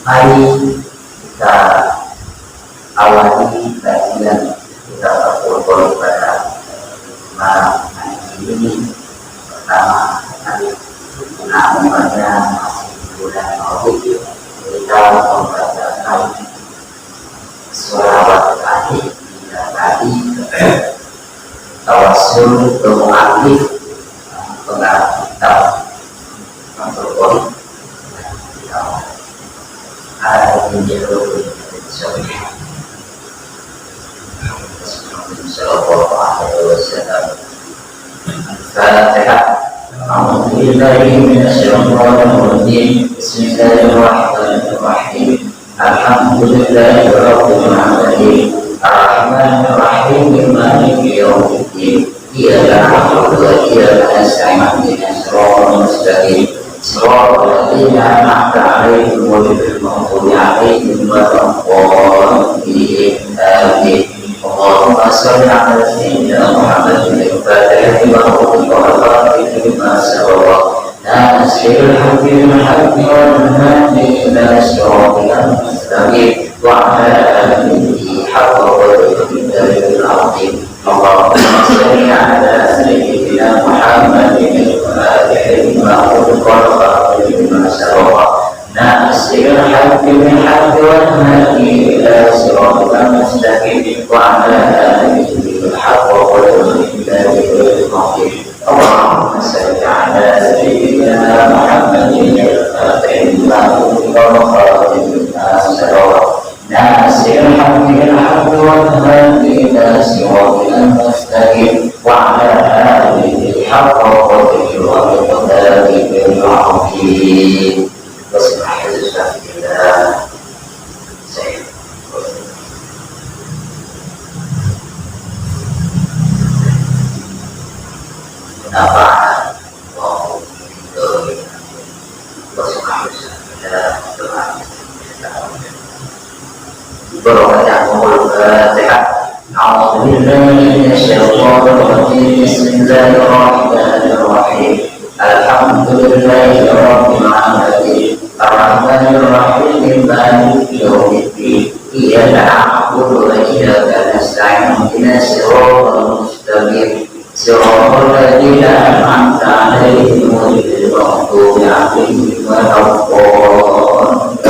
Mari kita awali kajian kita berfoto pada malam hari ini. Pertama, hari namanya masih bulan Maulid, kita membacakan sholawat tadi tawasul ke mu'alif pengarang kitab memperboleh ada menjadi sallallahu alaihi wasallam. Al-Fatihah. A'udzu billahi minasyaitonir rajim. Bismillahirrahmanirrahim. Alhamdulillahi rabbil alamin. Ar-Rahmanir Rahim. Maliki yaumiddin. Iyyaka na'budu wa iyyaka nasta'in. Ihdinas siratal mustaqim. Siratal ladzina an'amta 'alaihim ghairil maghdubi 'alaihim waladdallin. Amin. Allahumma shalli 'ala sayyidina Muhammadin al-Fatihah wa al-Fatihah lima sabaqa. Nasirul haqqi bil haqqi wal hadi ila siratal mustaqim wa 'ala alihi haqqa qadrihi al-'azim. Allahumma shalli 'ala sayyidina Muhammadin al-Fatihah lima al-Fatihah lima sabaqa. Nasirul haqqi bil haqqi wal hadi ila siratal mustaqim wa 'ala alihi haqqa qadrihi al-'azim. Allahumma shalli 'ala sayyidina Muhammadin al-Fatihah lima al-Fatihah lima sabaqa. Nasirul haqqi bil haqqi wal hadi ila siratal mustaqim wa 'ala alihi haqqa qadrihi al-'azim. Bismillahirrahmanirrahim. Alhamdulillahi rabbil alamin. Ar-Rahmanir Rahim. Maliki yaumiddin. Iyyaka na'budu wa iyyaka nasta'in. Ihdinas siratal mustaqim. Siratal ladzina an'amta 'alaihim ghairil maghdubi 'alaihim waladdallin.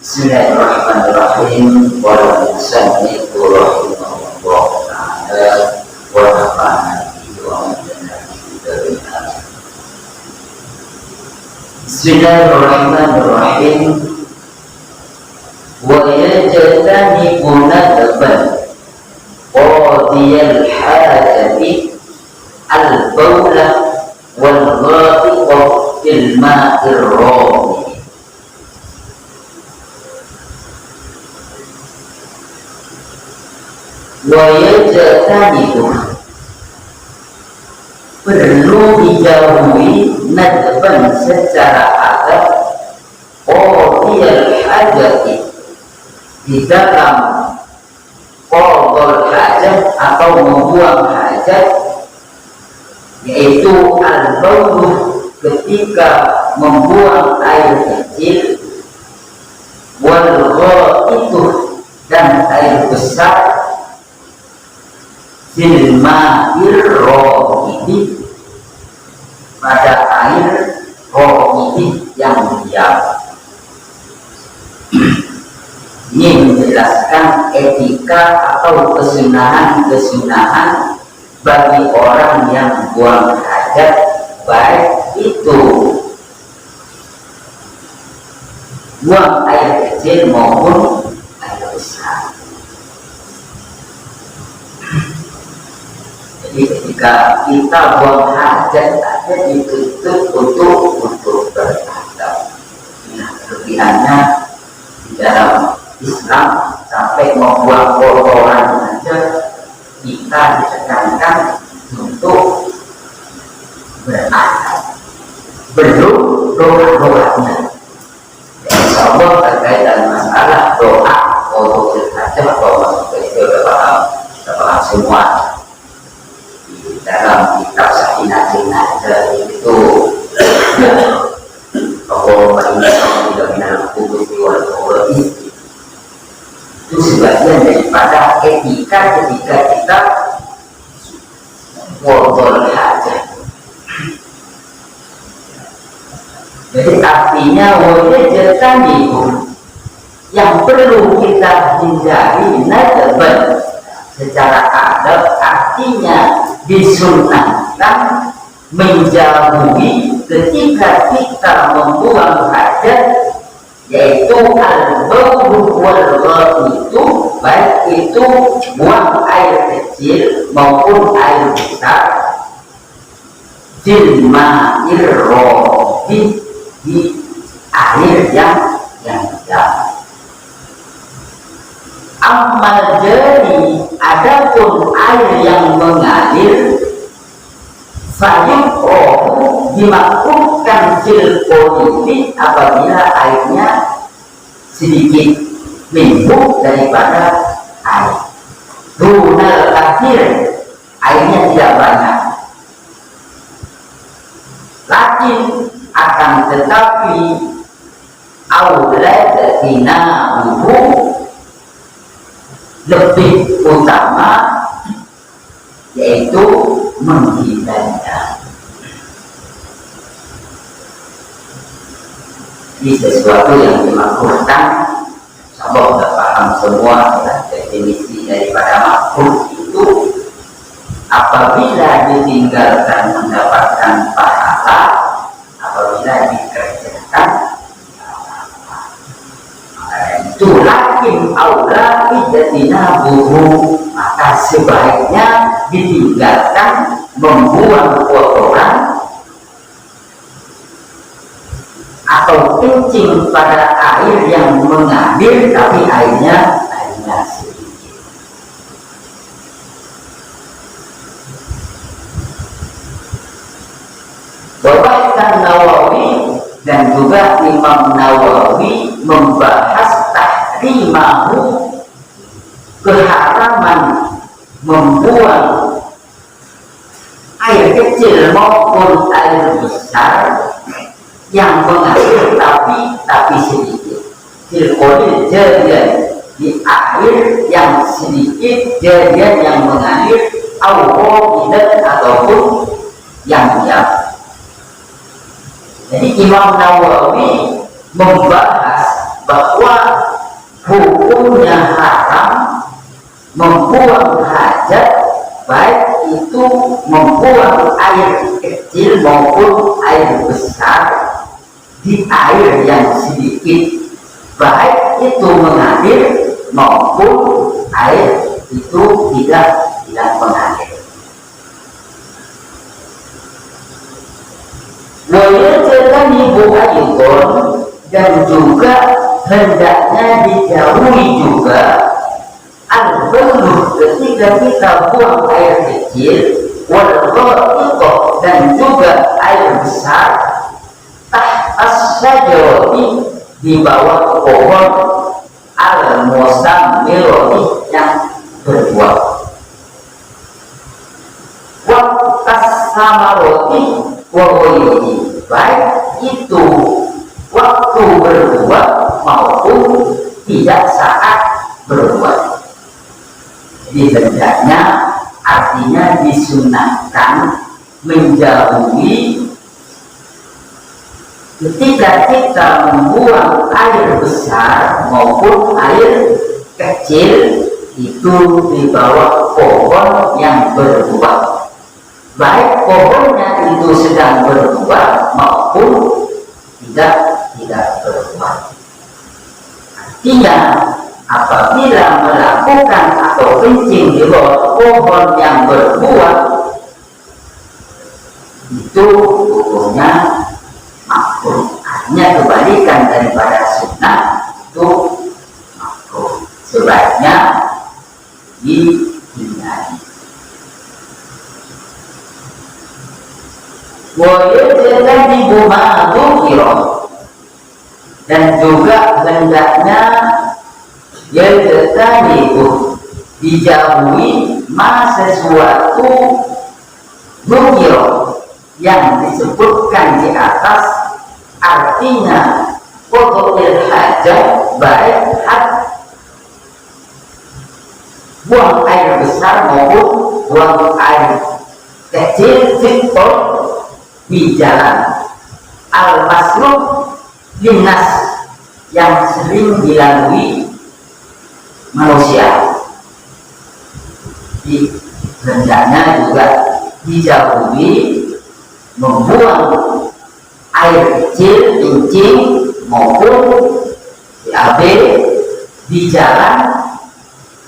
Bismillahirrahmanirrahim. Wa sallallahu rahimahullah ta'ala wa nafa'ana bihi wa Bismillahirrahmanirrahim. Wa yajtanibuna daban qadiyal hajati al-bawla wal ghaiqa fil ma'ir rami. Wa yajtanibuna, perlu dijauhi nadban secara adab qadiyal hajati, di dalam qadul hajat atau membuang hajat, yaitu al-bawlu, ketika membuang air kecil, wal ghaitu, dan air besar, fil ma'ir rohidi, pada air rohidi yang diam. Ini menjelaskan etika atau kesunahan bagi orang yang buang hajat, baik itu buang air kecil maupun air besar. Jadi ketika kita buang hajat, ditutup untuk beradab. Nah, kelebihannya di dalam Islam sampai membuang kotoran saja kita ditekankan untuk beradab. Belum doa-doanya. Insya Allah terkait dengan masalah doa untuk hajat atau masuk ke itu dalam semua. Dalam kitab Sakinah itu Allahumma inna bainal khubuthi wal khaba'ith. Itu sebagian daripada etika ketika kita qadha hajat. Jadi artinya wajibkan itu yang perlu kita hindari nadban secara adab, artinya disunahkan menjauhi ketika kita membuang hajat, yaitu al-baulu wal itu, baik itu buang air kecil maupun air besar, fil ma'ir rodi, di air yang jauh. Amal jari, adapun air yang mengalir, fayuqrohu, dimakruhkan fil politik apabila airnya sedikit minggu daripada air. Dunal akhir, airnya tidak banyak. Lakin akan tetapi aulad tinahu, lebih utama yaitu menghindarinya. Ini sesuatu yang dimakruhkan. Sahabat sudah paham semua ya, definisi daripada makruh itu apabila ditinggalkan mendapatkan pahala, apabila dikerjakan itu lakin aula ijatina buhu, maka sebaiknya ditinggalkan membuang kotoran atau kencing pada air yang mengalir tapi airnya sedikit. Bahkan Nawawi dan juga Imam Nawawi membahas tahrimahu, keharaman membuang air kecil maupun air besar yang mengalir tapi sedikit. Filqodil jadian, di air yang sedikit, jadian yang mengalir, awqobidat ataupun yang jauh. Jadi Imam Nawawi membahas bahwa hukumnya haram membuang hajat, baik itu membuang air kecil maupun air besar di air yang sedikit, baik itu mengalir maupun air itu tidak mengalir. Wajibkan ibu ayukon, dan juga hendaknya dijauhi juga al-baulu ketika kita buang air kecil, wal-gha'iqah, dan juga air besar, tahtas syajari, di bawah pohon al-musammirati yang berbuah, waktas samaroti wawoyoti, baik itu waktu berbuah maupun tidak saat berbuah. Jadi hendaknya, artinya disunahkan menjauhi ketika kita membuang air besar maupun air kecil itu di bawah pohon yang berbuah, baik pohonnya itu sedang berbuah maupun tidak berbuah. Artinya apabila melakukan atau kencing di bawah pohon yang berbuah itu hukumnya makruh. Hanya kebalikan daripada sunnah itu makruh, sebaiknya dihindari. Wajibkan di buma dzukira, dan juga hendaknya yajtanibu, dijauhi ma sesuatu dzukira yang disebutkan di atas, artinya qada'il hajat, baik hak buang air besar maupun buang air kecil fitur di jalan al-masluk linnas yang sering dilalui manusia. Hendaknya juga dijauhi membuang air kecil, kencing maupun BAB di jalan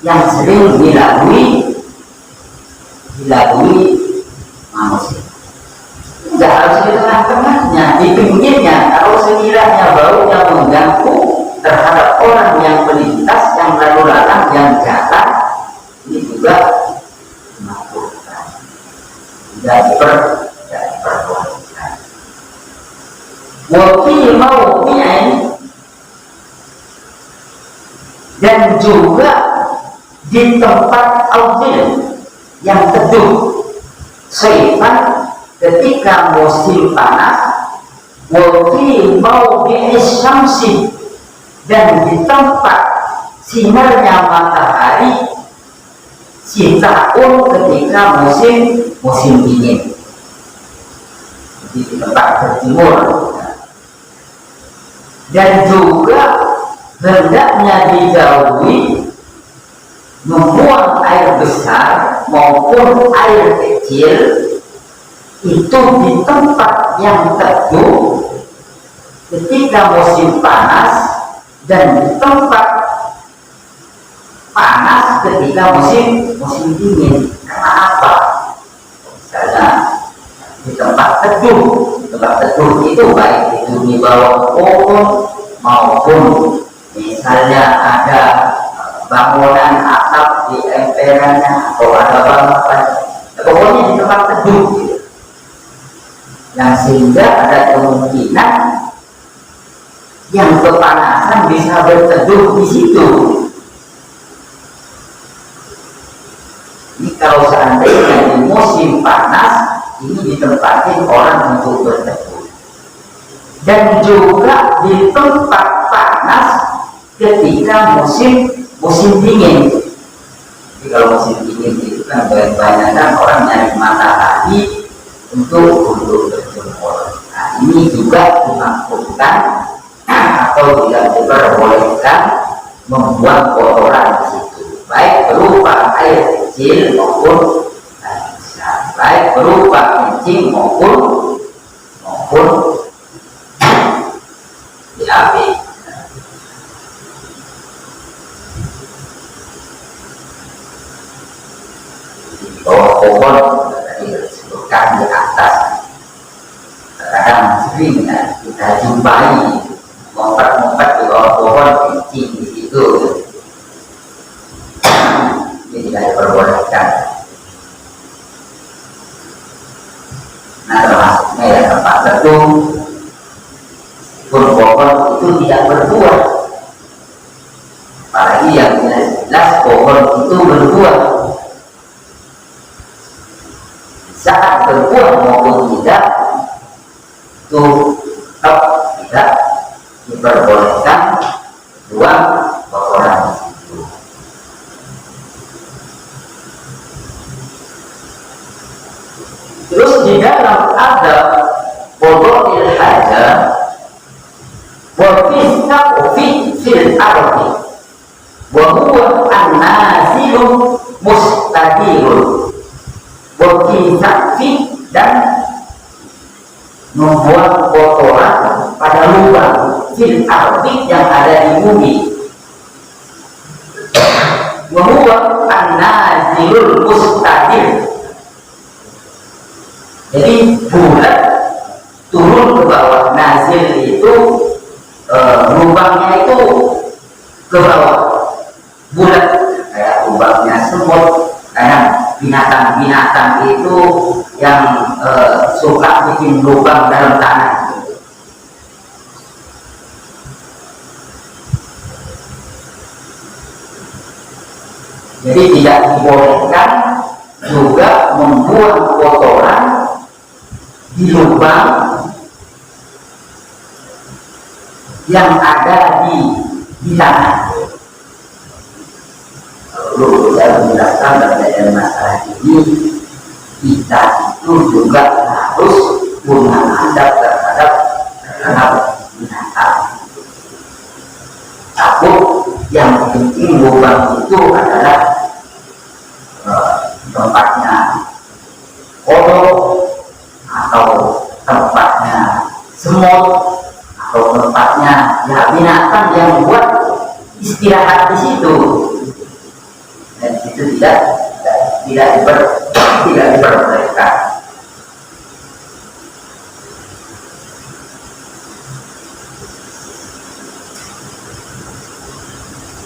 yang sering dilalui manusia. Tidak harus di tengah-tengahnya, di pinggirnya. Kalau sekiranya baunya mengganggu terhadap orang yang melintas, yang lalu lalang, yang jalan, ini juga dimakruhkan, tidak diperbolehkan. Wakil mau'in, dan juga di tempat awil yang teduh, saifan ketika musim panas, wakil mau'in syamsi, dan di tempat sinarnya matahari, sitaun ketika musim dingin, di tempat berjemur. Dan juga hendaknya dijauhi membuang air besar maupun air kecil itu di tempat yang teduh ketika musim panas, dan di tempat panas ketika musim dingin. Karena apa? Misalnya di tempat teduh itu baik itu di bawah pohon maupun misalnya ada bangunan atap di emperannya atau ada bangunan, pokoknya di tempat teduh gitu. Yang sehingga ada kemungkinan yang kepanasan bisa berteduh di situ. Ini kalau seandainya di musim panas, ini ditempatin orang untuk berteduh. Dan juga di tempat panas ketika musim dingin. Jadi kalau musim dingin itu kan banyak orang nyari matahari untuk berjemur. Nah, ini juga dimaksudkan atau tidak diperbolehkan membuang kotoran di situ, baik berupa air kecil maupun air besar, baik berupa kencing maupun BAB. Di bawah pohon tadi disebutkan di atas, kadang sering kita jumpai ngumpet di bawah pohon kencing di situ. Ini tidak diperbolehkan. Nah, termasuknya ya tempat teduh, pohon itu tidak berbuah, apalagi yang jelas pohon itu berbuah. Saat berbuah maupun tidak itu tetap tidak diperbolehkan buang kotoran di situ. Terus di dalam ada qada'il hajat wa fisqi fil ardi wa huwa an-nazilu mustadirun wa fisqi, dan membuang kotoran pada lubang fil ardi yang ada di bumi. Wa huwa an-nazilul mustadir, jadi bulat turun ke bawah. Nazil itu lubangnya itu ke bawah, bulat kayak lubangnya semut. Kayak binatang-binatang itu yang suka bikin lubang dalam tanah. Jadi tidak dibolehkan juga membuang kotoran di lubang yang ada di tanah. Lalu saya menjelaskan dalam masalah ini, kita itu juga harus punya adab terhadap binatang. Takut yang penting lubang itu adalah tempatnya kodok atau tempatnya semut atau tempatnya ya binatang yang buat istirahat di situ, dan itu tidak diperbolehkan.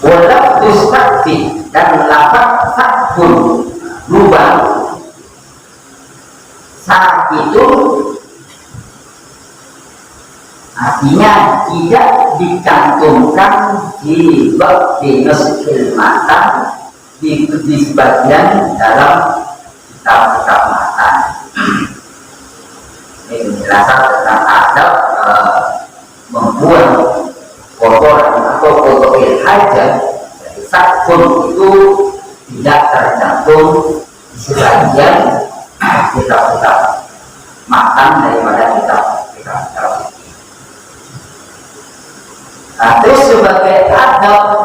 Walau dustaqti dan lapak sakun lubang saat itu artinya tidak dicantumkan di nuskhil matan di sebagian dalam kitab-kitab matan. Ini menjelaskan tentang adab membuang kotoran atau kotor hajat. Jadi sakun itu tidak tercantum di sebagian kitab-kitab matan daripada kitab-kitab. Nah, terus sebagai adab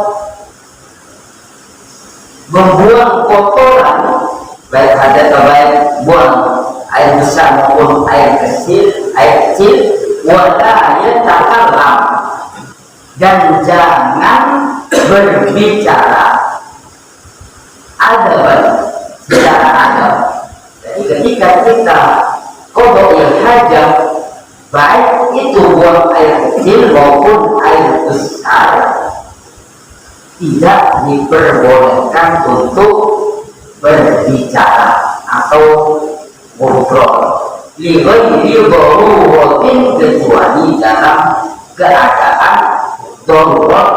membuang kotoran, baik hajat atau baik buang air besar maupun air kecil, wala yatakallam, dan jangan berbicara adab, secara adab. Jadi ketika kita qada'il hajat, baik itu buang air kecil maupun air besar, tidak diperbolehkan untuk berbicara atau ngobrol. Lighairi daruratin, kecuali dalam keadaan darurat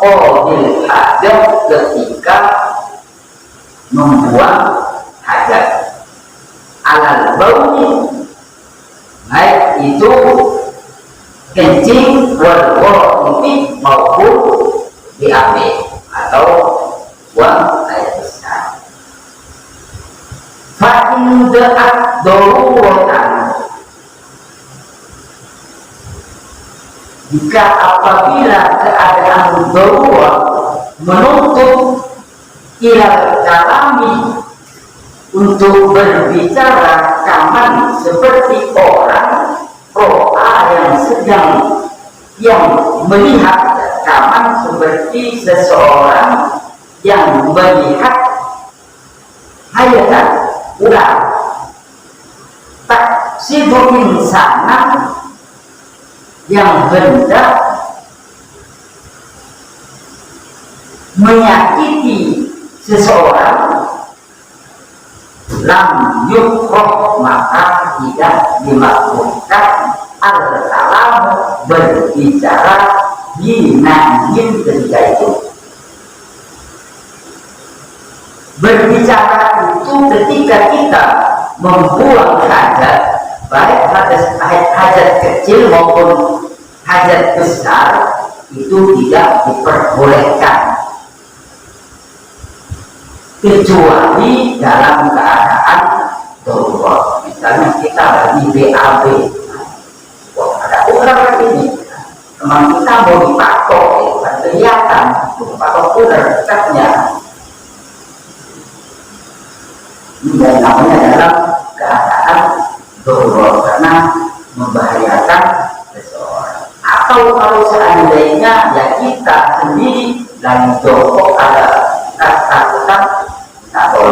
qada'il hajat, ketika membuang hajat. Alal bauli, baik itu kencing wal ghaibi maupun BAB atau buang air besar. Fa in da'at daruratan, jika apabila keadaan darurat menuntut ilal kalami, untuk berbicara kaman seperti orang ro'a yang melihat, kaman seperti seseorang yang melihat hayatan ular tak sibukin sana yang hendak menyakiti seseorang, lam yukroh, maka tidak dimakruhkan al-kalam, berbicara dinangin ketika itu. Berbicara itu ketika kita membuang hajat, baik hajat kecil maupun hajat besar, itu tidak diperbolehkan, kecuali dalam keadaan darurat. Misalnya kita lagi BAB, wah ada ular ini, teman kita mau dipatok, kan kelihatan dipatok ular dekatnya. Ini namanya dalam keadaan darurat karena membahayakan seseorang. Atau kalau seandainya ya kita sendiri lagi jongkok, ada kata-kata atau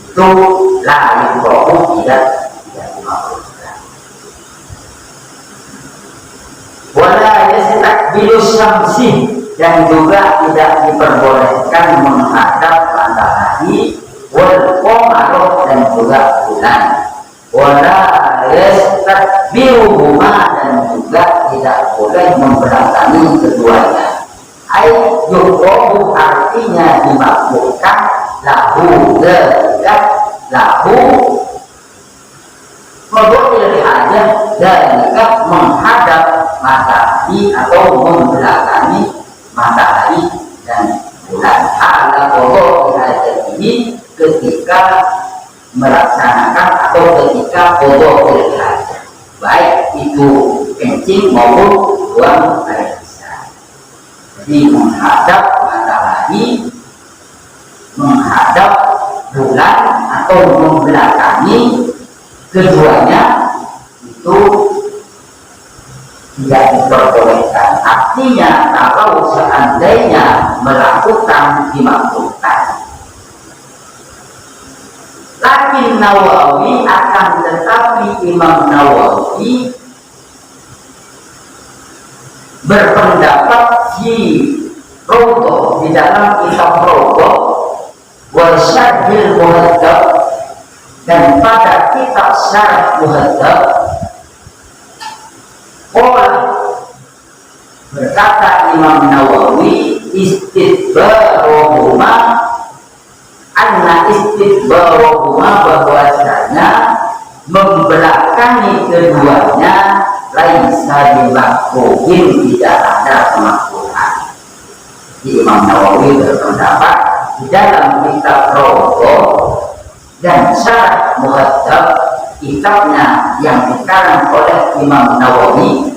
itu lain kok tidak dimaksudkan. Wala yastakbilu syamsi, dan juga tidak diperbolehkan menghadap matahari, wal qamar, dan juga bulan. Wala yastakbilu huma, dan juga tidak boleh memberantangi keduanya. Yukobu, artinya dimakruhkan, lahu dekat lahu qada'il hajat, dekat menghadap matahari atau membelakangi matahari dan bulan. Hala kodok hajat ini ketika melaksanakan atau ketika kodok hajat, baik itu kencing maupun buang air besar. Jadi menghadap matahari, menghadap bulan atau membelakangi keduanya itu tidak diperbolehkan. Artinya kalau seandainya melakukan dimakruhkan. Lakin Nawawi akan tetapi Imam Nawawi berpendapat di Rawdah, di dalam kitab Rawdah wa Syarhil Muhadzab, dan pada kitab Syarh Muhadzab berkata Imam Nawawi, istidbaruhuma, anna istidbaruhuma, bahwasanya membelakangi keduanya laisa bimakruhin, tidak ada kemakruhan. Imam Nawawi berpendapat di dalam kitab Rawdah dan Syarh Muhadzab, kitabnya yang dikarang oleh Imam Nawawi,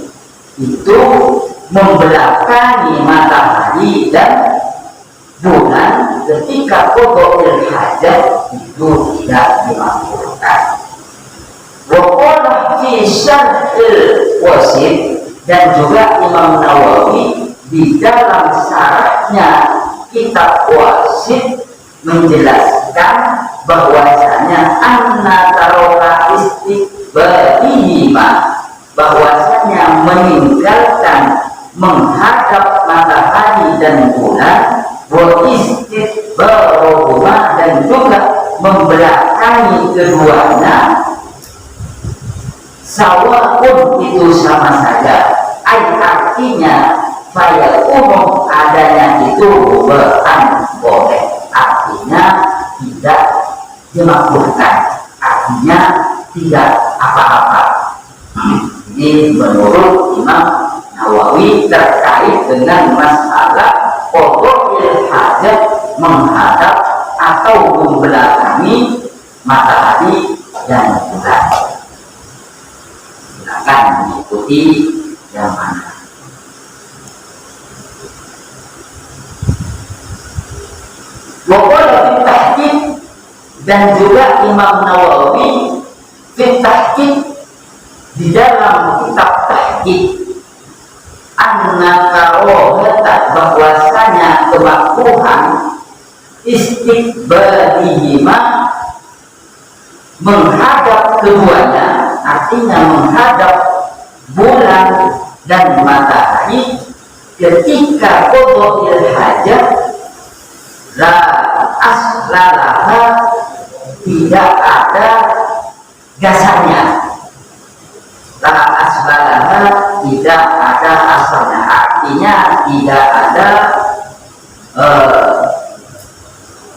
itu membelakangi matahari dan bulan ketika qada'ul hajat itu tidak dimakruhkan. Wa qala fi Syarhil Wasit, dan juga Imam Nawawi di dalam syarahnya kitab Wasit menjelaskan bahwasanya anna taroka istiqbalihima, bahwasanya meninggalkan menghadap matahari dan bulan, wa istidbaruhuma, dan juga membelakangi keduanya, sawa'un, itu sama saja. Artinya faya umum, adanya itu bukan boleh, artinya tidak dimakruhkan, artinya tidak apa-apa. Ini menurut Imam Nawawi terkait dengan masalah qada'ul hajat, menghadap atau membelakangi matahari dan bulan. Silakan mengikuti yang mana. Waqala fi tahqiq, dan juga Imam Nawawi fi tahqiq, di dalam kitab tahqiq, anna karohata, bahwasanya kemakruhan istiqbalihima, menghadap keduanya, artinya menghadap bulan dan matahari ketika qada'ul hajat, la aslalaha, tidak ada dasarnya. La aslalaha, tidak ada asalnya, artinya tidak ada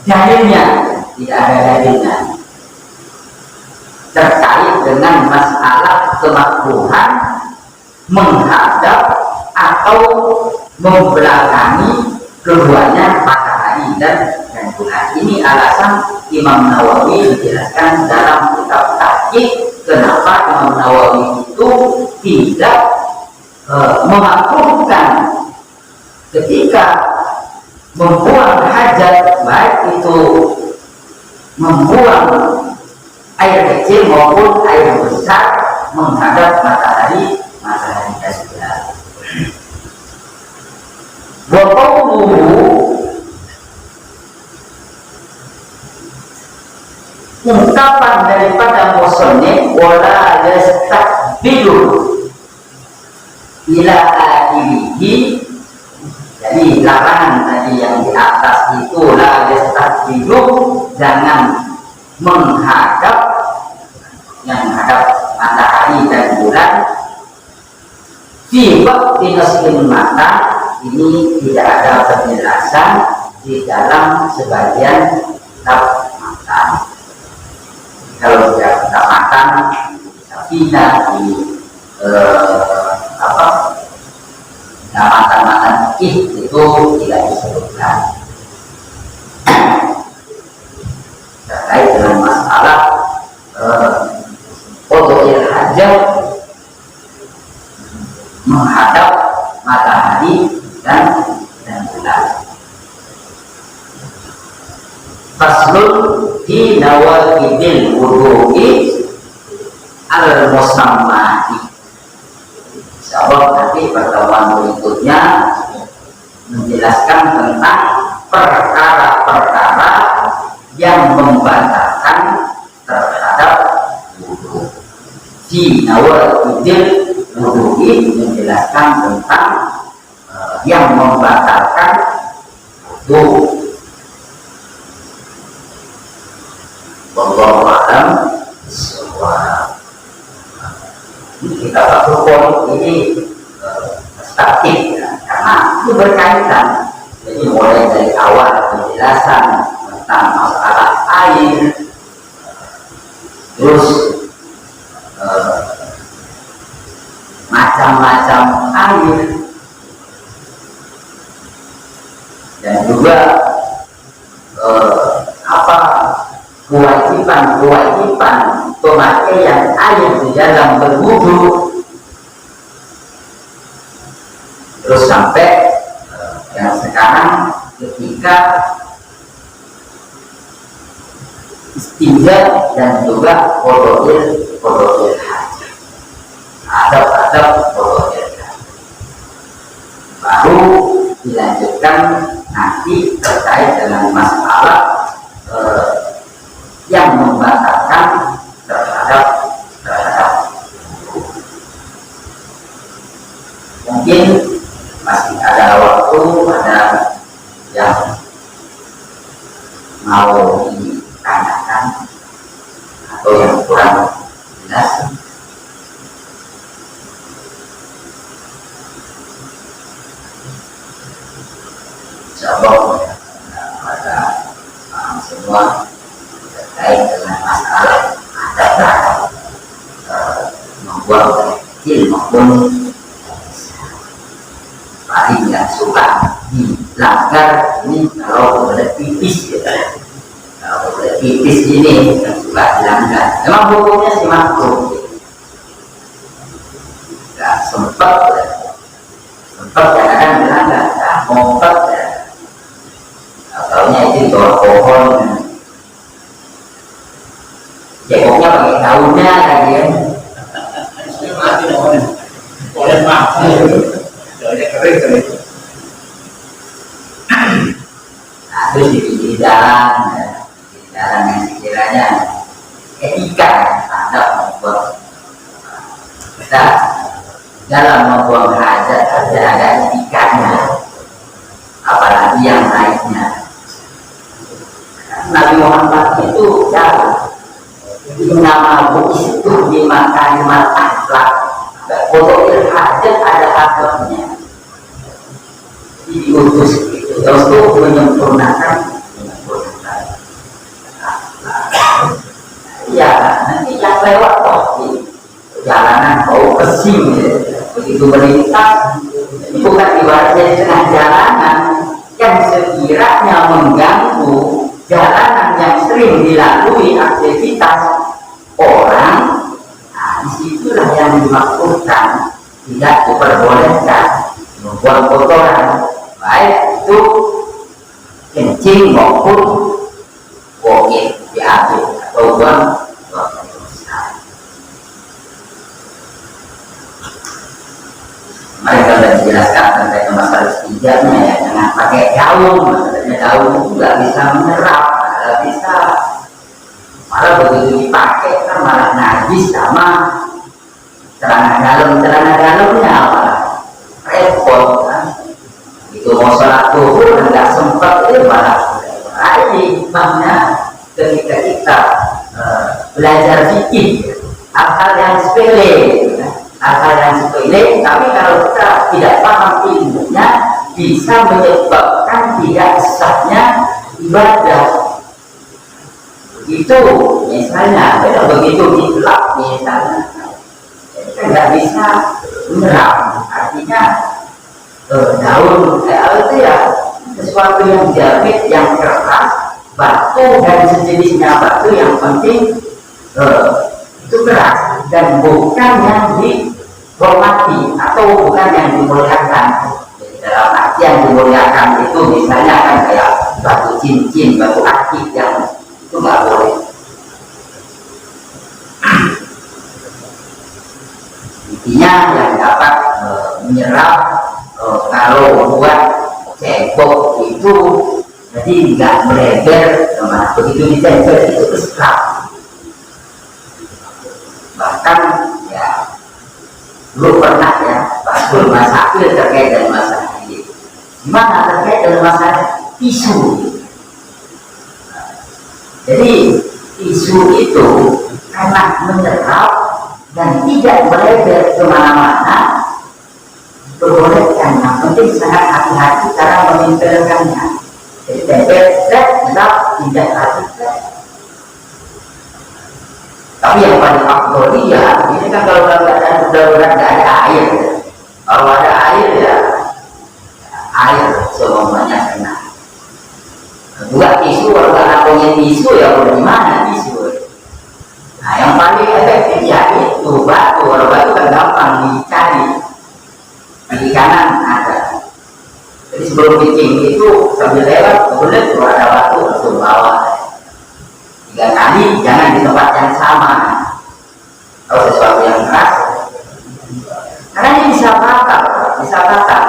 dalilnya, tidak ada dalilnya terkait dengan masalah kemakruhan menghadap atau membelakangi keduanya, matahari dan bulan. Ini alasan Imam Nawawi menjelaskan dalam kitab Tahqiq kenapa Imam Nawawi itu tidak memakruhkan ketika membuang hajat, baik itu membuang air kecil maupun air besar, menghadap matahari dan bulan. Wa qawluhu, ungkapan daripada musannif, wala yastaqbilu ila akhirih, jadi larangan tadi yang di atas itu, la yastaqbilu, jangan menghadap, yang menghadap matahari dan bulan, fi waqti nasbin mata, ini tidak ada penjelasan di dalam sebagian kitab mata. Kalau tidak kita makan, kita pindah di fikih itu tidak disebutkan terkait dengan masalah qada'il hajat menghadap matahari dan bulan. Faslun di nawaqidil wudu'i al-musammati. Insyaallah nanti pertemuan berikutnya menjelaskan tentang perkara-perkara yang membatalkan terhadap wudu. Di nawaqidil wudu'i menjelaskan tentang yang membatalkan wudu. Wallahu a'lam bishawab. Kita berpikir ini statik ya, karena itu berkaitan. Jadi mulai dari awal penjelasan tentang masalah air, terus macam-macam air, dan juga kewajiban pemakaian air di dalam berwudu, terus sampai yang sekarang ketika istinja dan juga qada'il hajat, adab qada'il hajat. Baru dilanjutkan nanti terkait dengan masalah yang membatalkan terhadap mungkin masih ada waktu, ada yang mau ditanyakan atau yang kurang jelas. Insyaallah pada semua terkait dengan masalah adab membuat kecil maupun paling yang suka dilanggar ini kalau boleh tipis ya. Kalau boleh tipis ini yang suka dilanggar. Memang hukumnya sih makruh. Nggak sempat kadang-kadang dilanggar, nggak sempat ya. Ataunya itu bawah pohon. Cekoknya pakai daunnya lagi ya. Mati daunnya. Boleh mati. Daunnya kering. Nah, terus di pinggir jalan yang sekiranya etika standar membuat kita dalam membuang hajat saja ada etikanya, apalagi yang lainnya. Nabi Muhammad itu jauh. Nama buis itu lima kalimat akhlak. Qada'il hajat ada akhlaknya. Diutus itu untuk menyempurnakan akhlak. Ya, nanti yang lewat kok di jalanan bau pesing begitu melintas, bukan ibaratnya di tengah jalanan yang sekiranya mengganggu jalanan yang sering dilalui aktivitas orang. Nah, disitulah yang dimaksudkan tidak diperbolehkan membuang kotoran, baik itu kencing maupun bokeh diambil atau buang besar. Mereka sudah dijelaskan tentang masalah setidaknya ya, jangan pakai daun. Maksudnya daun itu nggak bisa menyerap, nggak bisa. Malah begitu dipakai kan malah najis sama celana dalamnya malah repot kan. Itu mau sholat zuhur nggak sempat itu malah ini hikmahnya ketika kita belajar fikih, hal-hal yang sepele, tapi kalau kita tidak paham ilmunya bisa menyebabkan tidak sahnya ibadah. Itu misalnya begitu digelap misalnya, kita nggak bisa menyerap, artinya daun itu ya sesuatu yang jabit, yang keras, batu dan sejenisnya batu yang penting itu keras dan bukan yang dihormati atau bukan yang dimuliakan. Jadi dalam arti yang dimuliakan itu misalnya kan kayak batu cincin, batu akik yang itu nggak boleh. Intinya yang dapat menyerap kalau buat cebok itu jadi nggak melebar kemana, begitu ditempel itu keserap. Bahkan ya lu pernah ya Pak masak terkait dengan masalah ini, gimana terkait dengan masalah tisu. Jadi tisu itu karena menyerap dan tidak melebar kemana-mana, diperbolehkan. Yang penting sangat hati-hati cara menempelkannya. Jadi tempel tetap tidak hati. Tapi yang paling aktual ya, ini kan kalau keadaan darurat nggak ada air. Kalau ada air ya air semuanya kena. Kedua tisu, kalau nggak punya tisu ya bagaimana tisu? Nah yang paling efektif ya itu batu. Kalau batu kan gampang dicari. Di kanan ada. Jadi sebelum bikin itu sambil lewat, kemudian itu ada batu langsung bawa. 3 kali, jangan di tempat yang sama. Kalau sesuatu yang keras, karena ini bisa patah, bisa patah.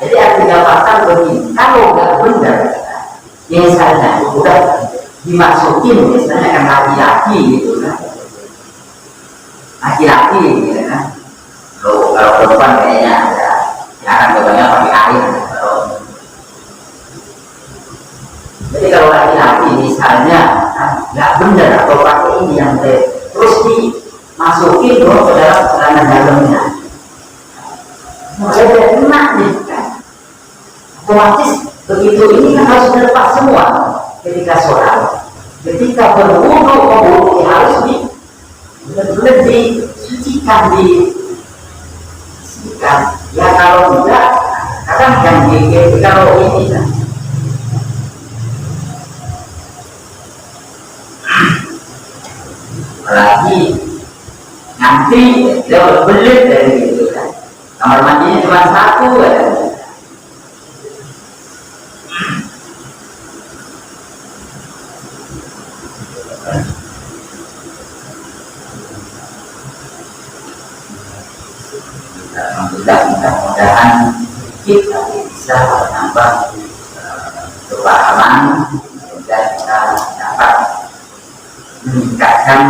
Jadi artinya patah begini. Kalau nggak benar, misalnya udah dimasukin, misalnya kan laki-laki gitu kan, laki-laki gitu kan. Kalau perempuan kayaknya ada. Jangan coba pakai air. Jadi kalau laki-laki misalnya nggak benar atau pakai ini yang terus dimasukin ke dalam celana dalamnya, mulai kena nih kan. Otomatis begitu ini kan harus dilepas semua ketika sholat, ketika berwudu harus benar-benar disucikan, ya kalau tidak kadang yang kalau ini kan apalagi nanti dia belit dari itu kan, kamar mandinya cuma 1 ya. Mudah-mudahan kita bisa menambah kepahaman dan kita dapat meningkatkan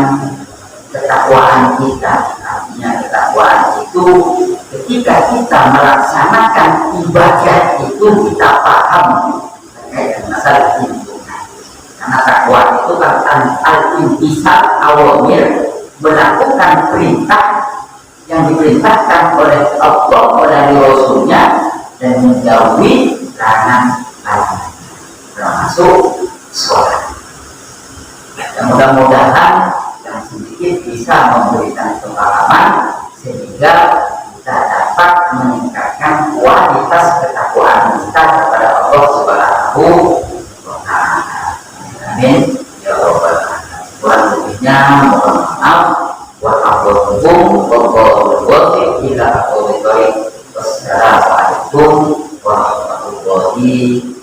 ketakwaan kita. Artinya ketakwaan itu ketika kita melaksanakan ibadah itu kita paham terkait dengan masalah lingkungan. Karena takwa itu kan al-intisab awamir, melakukan perintah yang diperintahkan oleh Allah, oleh Rasulnya, dan menjauhi larangan-larangan termasuk sholat. Dan mudah-mudahan yang sedikit bisa memberikan pengalaman sehingga kita dapat meningkatkan kualitas ketakwaan kita kepada Allah Subhanahu wa Ta'ala. Amin ya rabbal alamin. Kurang lebihnya mohon maaf. Wassalamualaikum warahmatullahi wabarakatuh. Wassalamualaikum warahmatullahi